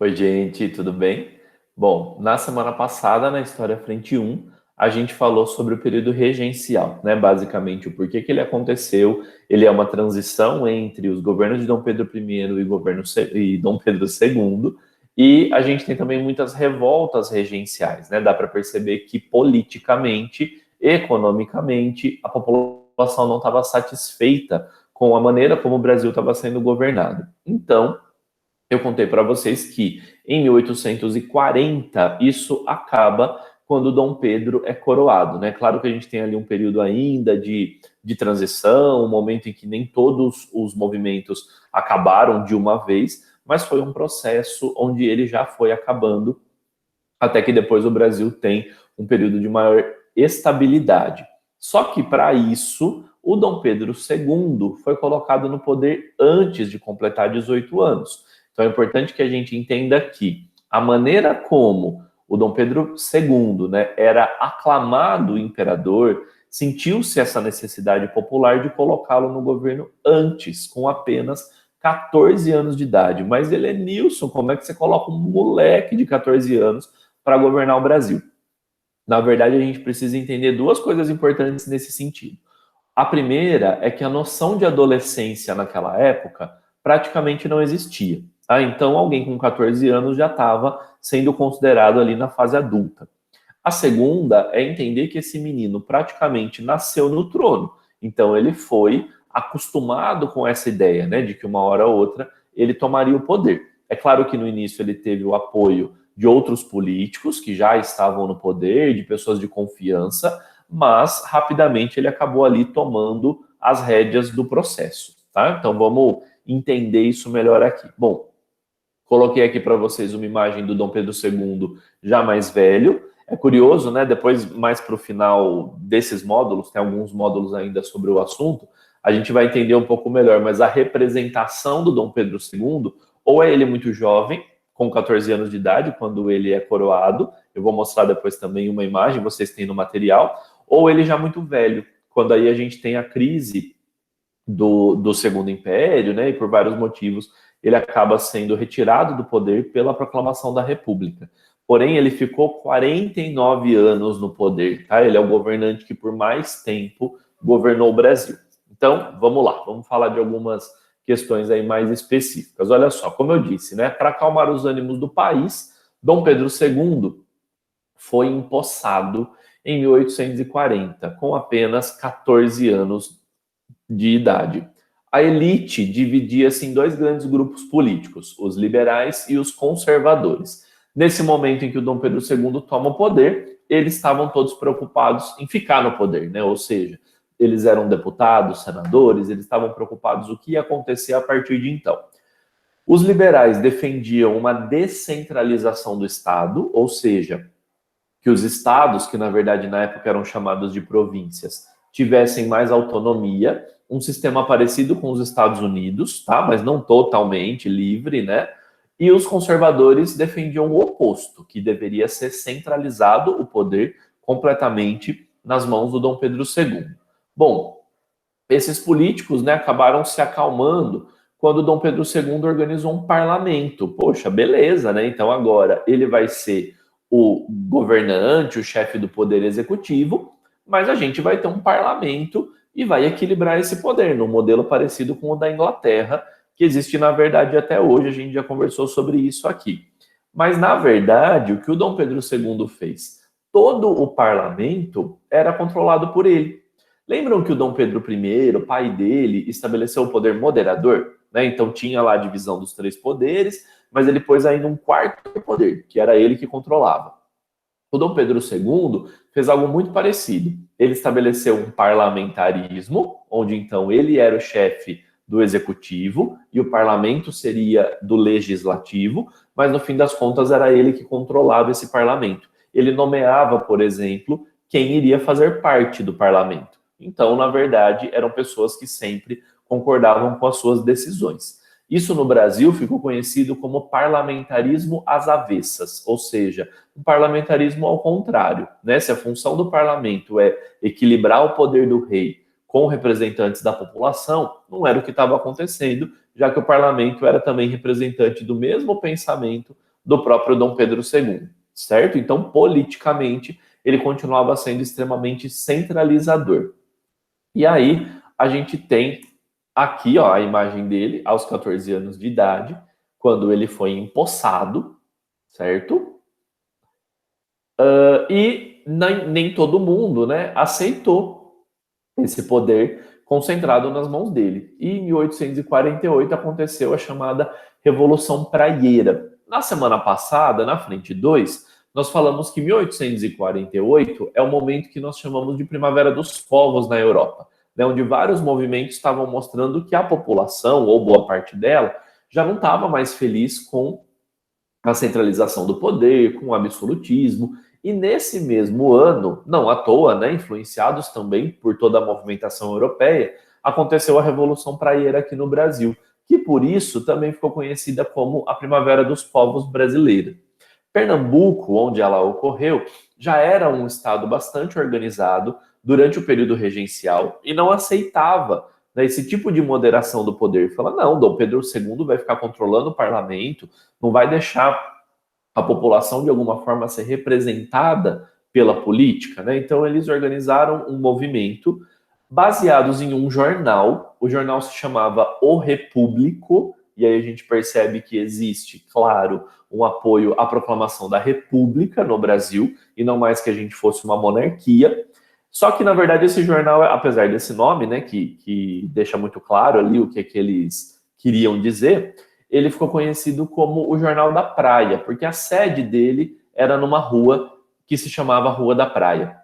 Oi, gente, tudo bem? Bom, na semana passada, na História Frente 1, a gente falou sobre o período regencial, né? Basicamente, o porquê que ele aconteceu. Ele é uma transição entre os governos de Dom Pedro I e Dom Pedro II, e a gente tem também muitas revoltas regenciais, né? Dá para perceber que politicamente, economicamente, a população não estava satisfeita com a maneira como o Brasil estava sendo governado. Então, eu contei para vocês que em 1840 isso acaba quando Dom Pedro é coroado, né? Claro que a gente tem ali um período ainda de transição, um momento em que nem todos os movimentos acabaram de uma vez, mas foi um processo onde ele já foi acabando, até que depois o Brasil tem um período de maior estabilidade. Só que para isso, o Dom Pedro II foi colocado no poder antes de completar 18 anos. Então é importante que a gente entenda que a maneira como o Dom Pedro II, né, era aclamado imperador, sentiu-se essa necessidade popular de colocá-lo no governo antes, com apenas 14 anos de idade. Mas ele é Nilson, como é que você coloca um moleque de 14 anos para governar o Brasil? Na verdade, a gente precisa entender duas coisas importantes nesse sentido. A primeira é que a noção de adolescência naquela época praticamente não existia. Tá? Então, alguém com 14 anos já estava sendo considerado ali na fase adulta. A segunda é entender que esse menino praticamente nasceu no trono. Então, ele foi acostumado com essa ideia, né, de que uma hora ou outra ele tomaria o poder. É claro que no início ele teve o apoio de outros políticos que já estavam no poder, de pessoas de confiança, mas rapidamente ele acabou ali tomando as rédeas do processo, tá? Então vamos entender isso melhor aqui. Bom, coloquei aqui para vocês uma imagem do Dom Pedro II já mais velho. É curioso, né? Depois, mais para o final desses módulos, tem alguns módulos ainda sobre o assunto, a gente vai entender um pouco melhor, mas a representação do Dom Pedro II, ou é ele muito jovem, com 14 anos de idade, quando ele é coroado, eu vou mostrar depois também uma imagem, vocês têm no material, ou ele já muito velho, quando aí a gente tem a crise do Segundo Império, né, e por vários motivos, ele acaba sendo retirado do poder pela proclamação da República. Porém, ele ficou 49 anos no poder, tá? Ele é o governante que por mais tempo governou o Brasil. Então, vamos lá, vamos falar de algumas questões aí mais específicas. Olha só, como eu disse, né, para acalmar os ânimos do país, Dom Pedro II foi empossado em 1840, com apenas 14 anos de idade. A elite dividia-se em dois grandes grupos políticos, os liberais e os conservadores. Nesse momento em que o Dom Pedro II toma o poder, eles estavam todos preocupados em ficar no poder, né? Ou seja, eles eram deputados, senadores, eles estavam preocupados o que ia acontecer a partir de então. Os liberais defendiam uma descentralização do Estado, ou seja, que os estados, que na verdade na época eram chamados de províncias, tivessem mais autonomia, um sistema parecido com os Estados Unidos, tá? Mas não totalmente livre, né? E os conservadores defendiam o oposto, que deveria ser centralizado o poder completamente nas mãos do Dom Pedro II. Bom, esses políticos, né, acabaram se acalmando quando Dom Pedro II organizou um parlamento. Poxa, beleza, né? Então agora ele vai ser o governante, o chefe do poder executivo, mas a gente vai ter um parlamento e vai equilibrar esse poder, num modelo parecido com o da Inglaterra, que existe na verdade até hoje, a gente já conversou sobre isso aqui. Mas na verdade, o que o Dom Pedro II fez? Todo o parlamento era controlado por ele. Lembram que o Dom Pedro I, o pai dele, estabeleceu o poder moderador? Né? Então tinha lá a divisão dos três poderes, mas ele pôs ainda um quarto poder, que era ele que controlava. O Dom Pedro II fez algo muito parecido. Ele estabeleceu um parlamentarismo, onde então ele era o chefe do executivo e o parlamento seria do legislativo, mas no fim das contas era ele que controlava esse parlamento. Ele nomeava, por exemplo, quem iria fazer parte do parlamento. Então, na verdade, eram pessoas que sempre concordavam com as suas decisões. Isso no Brasil ficou conhecido como parlamentarismo às avessas, ou seja, um parlamentarismo ao contrário, né? Se a função do parlamento é equilibrar o poder do rei com representantes da população, não era o que estava acontecendo, já que o parlamento era também representante do mesmo pensamento do próprio Dom Pedro II, certo? Então, politicamente, ele continuava sendo extremamente centralizador. E aí, a gente tem aqui, ó, a imagem dele aos 14 anos de idade, quando ele foi empossado, certo? E nem todo mundo, né, aceitou esse poder concentrado nas mãos dele. E em 1848 aconteceu a chamada Revolução Praieira. Na semana passada, na frente 2, nós falamos que 1848 é o momento que nós chamamos de Primavera dos Povos na Europa, né, onde vários movimentos estavam mostrando que a população, ou boa parte dela, já não estava mais feliz com a centralização do poder, com o absolutismo. E nesse mesmo ano, não à toa, né, influenciados também por toda a movimentação europeia, aconteceu a Revolução Praieira aqui no Brasil, que por isso também ficou conhecida como a Primavera dos Povos Brasileira. Pernambuco, onde ela ocorreu, já era um estado bastante organizado durante o período regencial e não aceitava, né, esse tipo de moderação do poder. Fala, não, Dom Pedro II vai ficar controlando o parlamento, não vai deixar a população de alguma forma ser representada pela política, né? Então eles organizaram um movimento baseados em um jornal. O jornal se chamava O Repúblico, e aí a gente percebe que existe, claro, um apoio à proclamação da República no Brasil, e não mais que a gente fosse uma monarquia. Só que, na verdade, esse jornal, apesar desse nome, né, que deixa muito claro ali o que eles queriam dizer, ele ficou conhecido como o Jornal da Praia, porque a sede dele era numa rua que se chamava Rua da Praia.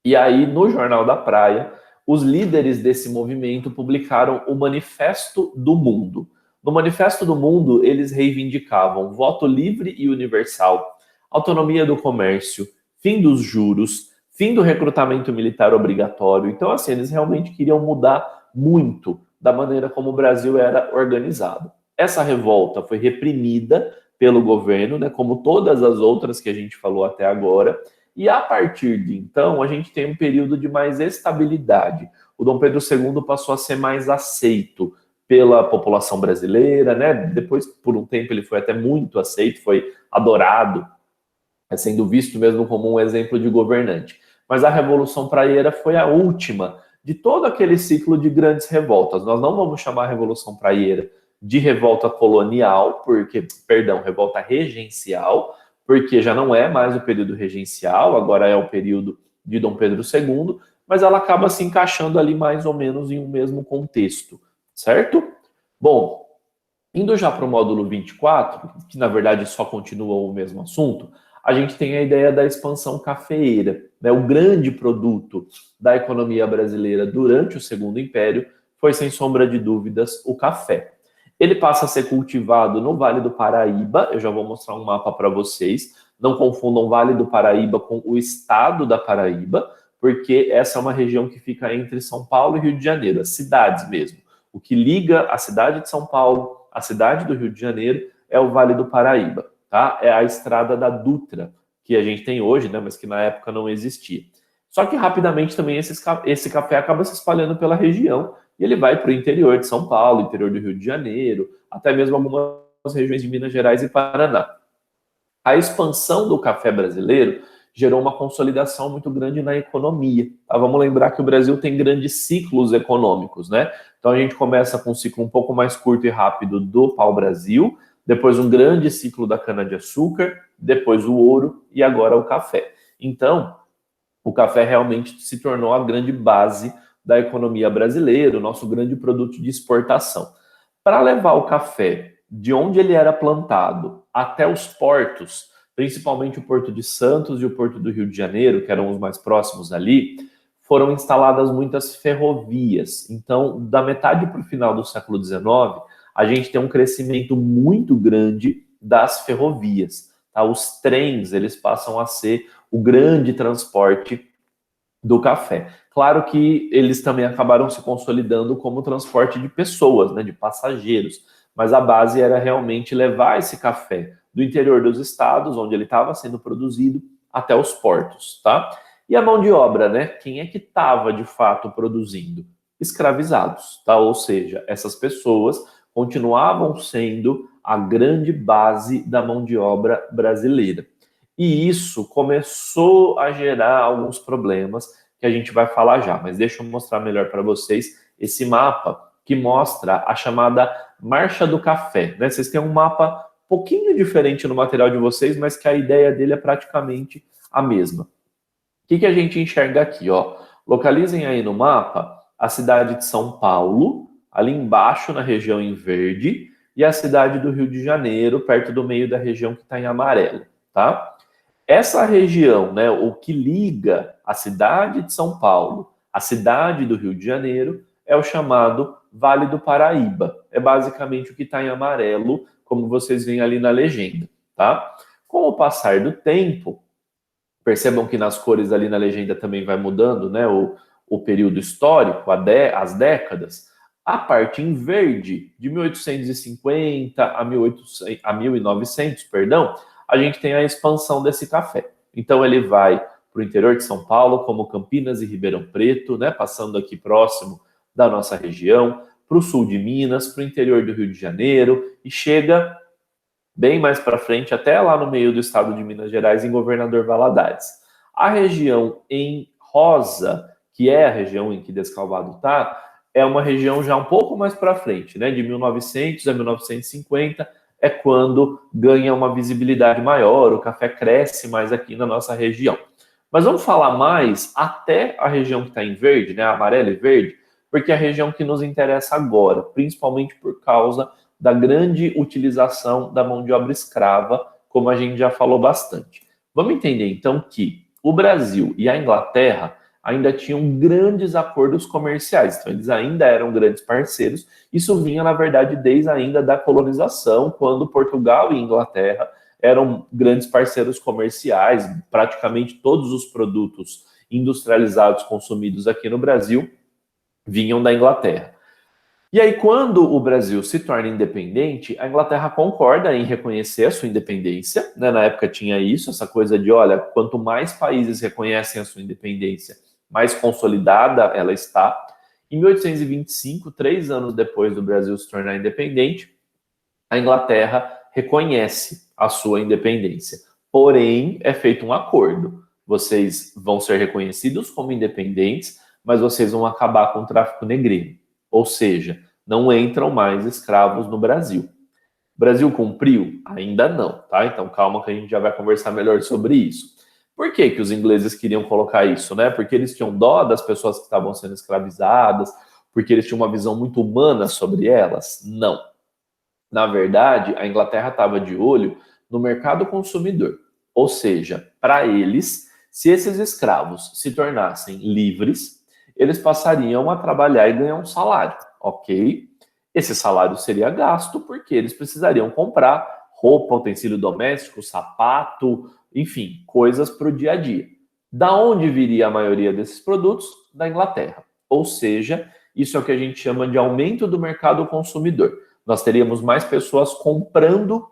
E aí, no Jornal da Praia, os líderes desse movimento publicaram o Manifesto do Mundo. No Manifesto do Mundo, eles reivindicavam voto livre e universal, autonomia do comércio, fim dos juros, fim do recrutamento militar obrigatório. Então, assim, eles realmente queriam mudar muito da maneira como o Brasil era organizado. Essa revolta foi reprimida pelo governo, né, como todas as outras que a gente falou até agora, e a partir de então a gente tem um período de mais estabilidade. O Dom Pedro II passou a ser mais aceito pela população brasileira, né? Depois, por um tempo, ele foi até muito aceito, foi adorado, sendo visto mesmo como um exemplo de governante. Mas a Revolução Praieira foi a última de todo aquele ciclo de grandes revoltas. Nós não vamos chamar a Revolução Praieira de revolta colonial, porque, perdão, revolta regencial, porque já não é mais o período regencial, agora é o período de Dom Pedro II, mas ela acaba se encaixando ali mais ou menos em um mesmo contexto, certo? Bom, indo já para o módulo 24, que na verdade só continua o mesmo assunto, a gente tem a ideia da expansão cafeeira, né? O grande produto da economia brasileira durante o Segundo Império foi, sem sombra de dúvidas, o café. Ele passa a ser cultivado no Vale do Paraíba, eu já vou mostrar um mapa para vocês, não confundam Vale do Paraíba com o estado da Paraíba, porque essa é uma região que fica entre São Paulo e Rio de Janeiro, as cidades mesmo. O que liga a cidade de São Paulo, a cidade do Rio de Janeiro, é o Vale do Paraíba, tá? É a estrada da Dutra, que a gente tem hoje, né, mas que na época não existia. Só que rapidamente também esse café acaba se espalhando pela região, e ele vai para o interior de São Paulo, interior do Rio de Janeiro, até mesmo algumas regiões de Minas Gerais e Paraná. A expansão do café brasileiro gerou uma consolidação muito grande na economia. Tá? Vamos lembrar que o Brasil tem grandes ciclos econômicos, né? Então a gente começa com um ciclo um pouco mais curto e rápido do pau-brasil, depois um grande ciclo da cana-de-açúcar, depois o ouro e agora o café. Então, o café realmente se tornou a grande base da economia brasileira, o nosso grande produto de exportação. Para levar o café de onde ele era plantado até os portos, principalmente o Porto de Santos e o Porto do Rio de Janeiro, que eram os mais próximos ali, foram instaladas muitas ferrovias. Então, da metade para o final do século XIX, a gente tem um crescimento muito grande das ferrovias. Tá? Os trens, eles passam a ser o grande transporte do café. Claro que eles também acabaram se consolidando como transporte de pessoas, né, de passageiros, mas a base era realmente levar esse café do interior dos estados, onde ele estava sendo produzido, até os portos, tá? E a mão de obra, né? Quem é que estava de fato produzindo? Escravizados, tá? Ou seja, essas pessoas continuavam sendo a grande base da mão de obra brasileira. E isso começou a gerar alguns problemas que a gente vai falar já, mas deixa eu mostrar melhor para vocês esse mapa que mostra a chamada Marcha do Café, né? Vocês têm um mapa um pouquinho diferente no material de vocês, mas que a ideia dele é praticamente a mesma. O que a gente enxerga aqui, ó? Localizem aí no mapa a cidade de São Paulo, ali embaixo na região em verde, e a cidade do Rio de Janeiro, perto do meio da região que está em amarelo, tá? Essa região, né, o que liga a cidade de São Paulo à cidade do Rio de Janeiro é o chamado Vale do Paraíba. É basicamente o que está em amarelo, como vocês veem ali na legenda, tá? Com o passar do tempo, percebam que nas cores ali na legenda também vai mudando, né, o período histórico, as décadas. A parte em verde, de 1850 a 1900, perdão, a gente tem a expansão desse café. Então ele vai para o interior de São Paulo, como Campinas e Ribeirão Preto, né, passando aqui próximo da nossa região, para o sul de Minas, para o interior do Rio de Janeiro, e chega bem mais para frente, até lá no meio do estado de Minas Gerais, em Governador Valadares. A região em rosa, que é a região em que Descalvado está, é uma região já um pouco mais para frente, né? De 1900 a 1950 é quando ganha uma visibilidade maior, o café cresce mais aqui na nossa região. Mas vamos falar mais até a região que está em verde, né? Amarelo e verde, porque é a região que nos interessa agora, principalmente por causa da grande utilização da mão de obra escrava, como a gente já falou bastante. Vamos entender, então, que o Brasil e a Inglaterra ainda tinham grandes acordos comerciais, então eles ainda eram grandes parceiros. Isso vinha, na verdade, desde ainda da colonização, quando Portugal e Inglaterra eram grandes parceiros comerciais, praticamente todos os produtos industrializados consumidos aqui no Brasil vinham da Inglaterra. E aí, quando o Brasil se torna independente, a Inglaterra concorda em reconhecer a sua independência, né? Na época tinha isso, essa coisa de, olha, quanto mais países reconhecem a sua independência, mais consolidada ela está. Em 1825, 3 anos depois do Brasil se tornar independente, a Inglaterra reconhece a sua independência. Porém, é feito um acordo. Vocês vão ser reconhecidos como independentes, mas vocês vão acabar com o tráfico negreiro. Ou seja, não entram mais escravos no Brasil. O Brasil cumpriu? Ainda não, tá? Então calma que a gente já vai conversar melhor sobre isso. Por que que os ingleses queriam colocar isso, né? Porque eles tinham dó das pessoas que estavam sendo escravizadas, porque eles tinham uma visão muito humana sobre elas? Não. Na verdade, a Inglaterra estava de olho no mercado consumidor. Ou seja, para eles, se esses escravos se tornassem livres, eles passariam a trabalhar e ganhar um salário, ok? Esse salário seria gasto porque eles precisariam comprar roupa, utensílio doméstico, sapato, enfim, coisas para o dia a dia. Da onde viria a maioria desses produtos? Da Inglaterra. Ou seja, isso é o que a gente chama de aumento do mercado consumidor. Nós teríamos mais pessoas comprando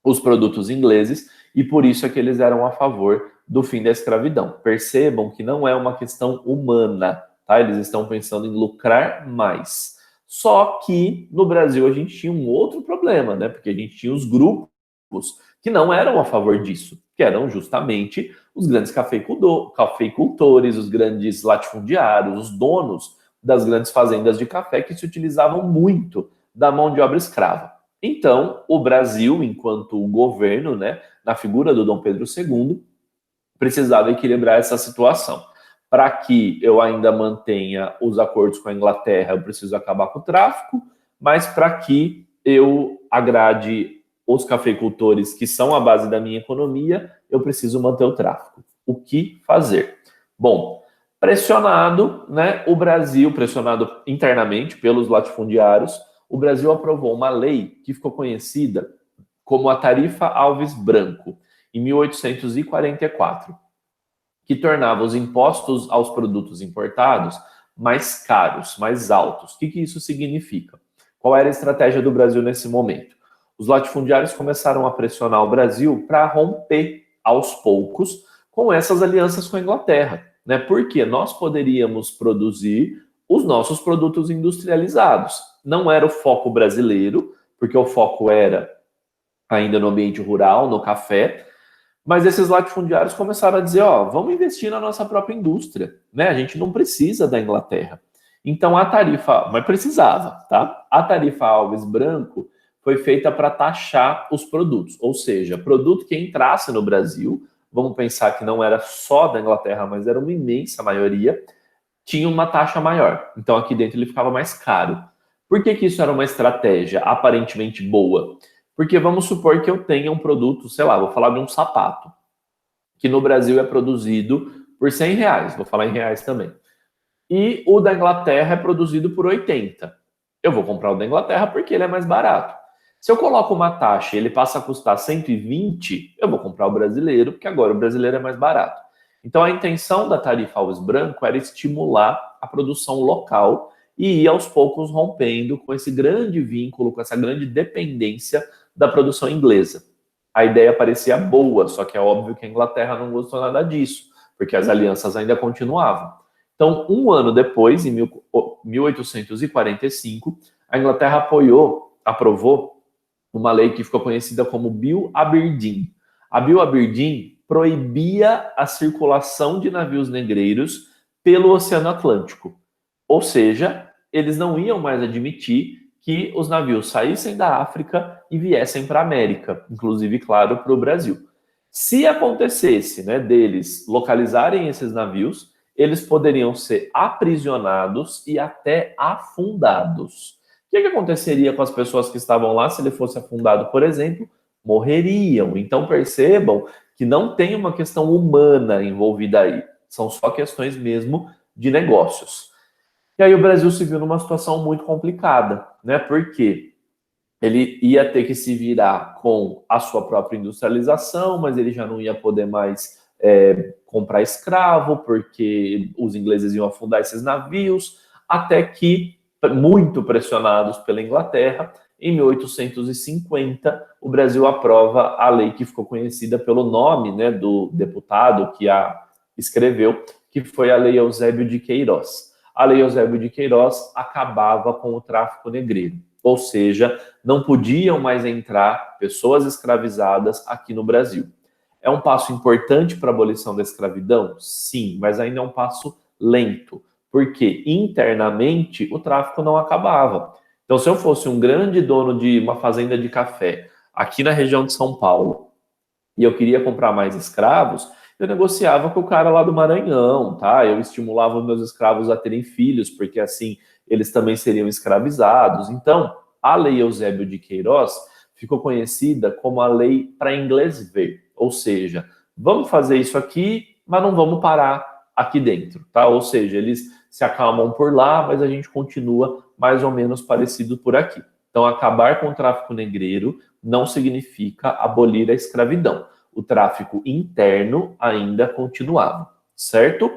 os produtos ingleses e por isso é que eles eram a favor do fim da escravidão. Percebam que não é uma questão humana, tá? Eles estão pensando em lucrar mais. Só que no Brasil a gente tinha um outro problema, né? Porque a gente tinha os grupos que não eram a favor disso, que eram justamente os grandes cafeicultores, os grandes latifundiários, os donos das grandes fazendas de café que se utilizavam muito da mão de obra escrava. Então, o Brasil, enquanto governo, né, na figura do Dom Pedro II, precisava equilibrar essa situação. Para que eu ainda mantenha os acordos com a Inglaterra, eu preciso acabar com o tráfico, mas para que eu agrade os cafeicultores, que são a base da minha economia, eu preciso manter o tráfico. O que fazer? Bom, pressionado, né, o Brasil, pressionado internamente pelos latifundiários, o Brasil aprovou uma lei que ficou conhecida como a Tarifa Alves Branco, em 1844, que tornava os impostos aos produtos importados mais caros, mais altos. O que isso significa? Qual era a estratégia do Brasil nesse momento? Os latifundiários começaram a pressionar o Brasil para romper aos poucos com essas alianças com a Inglaterra, né? Porque nós poderíamos produzir os nossos produtos industrializados. Não era o foco brasileiro, porque o foco era ainda no ambiente rural, no café, mas esses latifundiários começaram a dizer, ó, vamos investir na nossa própria indústria, né? A gente não precisa da Inglaterra. Então a tarifa, mas precisava, tá? A tarifa Alves Branco foi feita para taxar os produtos, ou seja, produto que entrasse no Brasil, vamos pensar que não era só da Inglaterra, mas era uma imensa maioria, tinha uma taxa maior. Então aqui dentro ele ficava mais caro. Por que que isso era uma estratégia aparentemente boa? Porque vamos supor que eu tenha um produto, sei lá, vou falar de um sapato, que no Brasil é produzido por R$ 100, vou falar em reais também. E o da Inglaterra é produzido por 80. Eu vou comprar o da Inglaterra porque ele é mais barato. Se eu coloco uma taxa e ele passa a custar 120, eu vou comprar o brasileiro, porque agora o brasileiro é mais barato. Então a intenção da tarifa Alves Branco era estimular a produção local e ir aos poucos rompendo com esse grande vínculo, com essa grande dependência da produção inglesa. A ideia parecia boa, só que é óbvio que a Inglaterra não gostou nada disso, porque as alianças ainda continuavam. Então, um ano depois, em 1845, a Inglaterra aprovou uma lei que ficou conhecida como Bill Aberdeen. A Bill Aberdeen proibia a circulação de navios negreiros pelo Oceano Atlântico. Ou seja, eles não iam mais admitir que os navios saíssem da África e viessem para a América, inclusive, claro, para o Brasil. Se acontecesse, né, deles localizarem esses navios, eles poderiam ser aprisionados e até afundados. O que aconteceria com as pessoas que estavam lá se ele fosse afundado, por exemplo? Morreriam. Então percebam que não tem uma questão humana envolvida aí. São só questões mesmo de negócios. E aí o Brasil se viu numa situação muito complicada, né? Porque ele ia ter que se virar com a sua própria industrialização, mas ele já não ia poder mais comprar escravo, porque os ingleses iam afundar esses navios, até que, muito pressionados pela Inglaterra, em 1850, o Brasil aprova a lei que ficou conhecida pelo nome, né, do deputado que a escreveu, que foi a Lei Eusébio de Queiroz. A Lei Eusébio de Queiroz acabava com o tráfico negreiro, ou seja, não podiam mais entrar pessoas escravizadas aqui no Brasil. É um passo importante para a abolição da escravidão? Sim, mas ainda é um passo lento, porque internamente o tráfico não acabava. Então, se eu fosse um grande dono de uma fazenda de café aqui na região de São Paulo e eu queria comprar mais escravos, eu negociava com o cara lá do Maranhão, tá? Eu estimulava os meus escravos a terem filhos, porque assim eles também seriam escravizados. Então, a Lei Eusébio de Queiroz ficou conhecida como a lei para inglês ver. Ou seja, vamos fazer isso aqui, mas não vamos parar aqui dentro, tá? Ou seja, eles se acalmam por lá, mas a gente continua mais ou menos parecido por aqui. Então, acabar com o tráfico negreiro não significa abolir a escravidão. O tráfico interno ainda continuava, certo?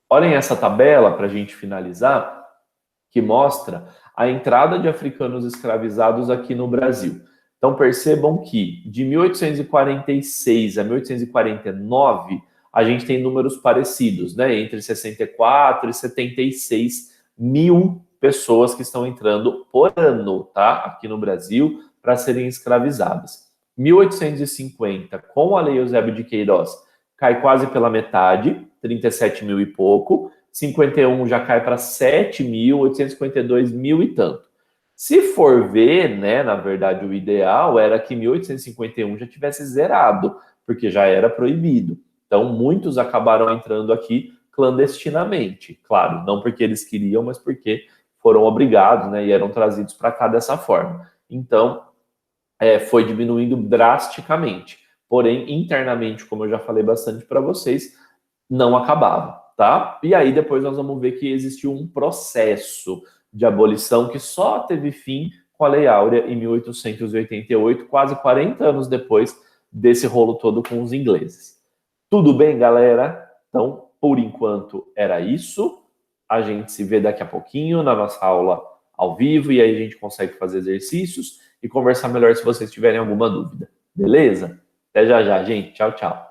Olhem essa tabela para a gente finalizar, que mostra a entrada de africanos escravizados aqui no Brasil. Então percebam que de 1846 a 1849 a gente tem números parecidos, né? Entre 64 e 76 mil pessoas que estão entrando por ano, tá? Aqui no Brasil para serem escravizadas. 1850, com a Lei Eusébio de Queiroz, cai quase pela metade, 37 mil e pouco. 51 já cai para 7 mil, 852 mil e tanto. Se for ver, né, na verdade, o ideal era que 1851 já tivesse zerado, porque já era proibido. Então, muitos acabaram entrando aqui clandestinamente. Claro, não porque eles queriam, mas porque foram obrigados, né, e eram trazidos para cá dessa forma. Então, foi diminuindo drasticamente. Porém, internamente, como eu já falei bastante para vocês, não acabava, tá? E aí depois nós vamos ver que existiu um processo de abolição que só teve fim com a Lei Áurea em 1888, quase 40 anos depois desse rolo todo com os ingleses. Tudo bem, galera? Então, por enquanto era isso. A gente se vê daqui a pouquinho na nossa aula ao vivo e aí a gente consegue fazer exercícios e conversar melhor se vocês tiverem alguma dúvida. Beleza? Até já já, gente. Tchau, tchau.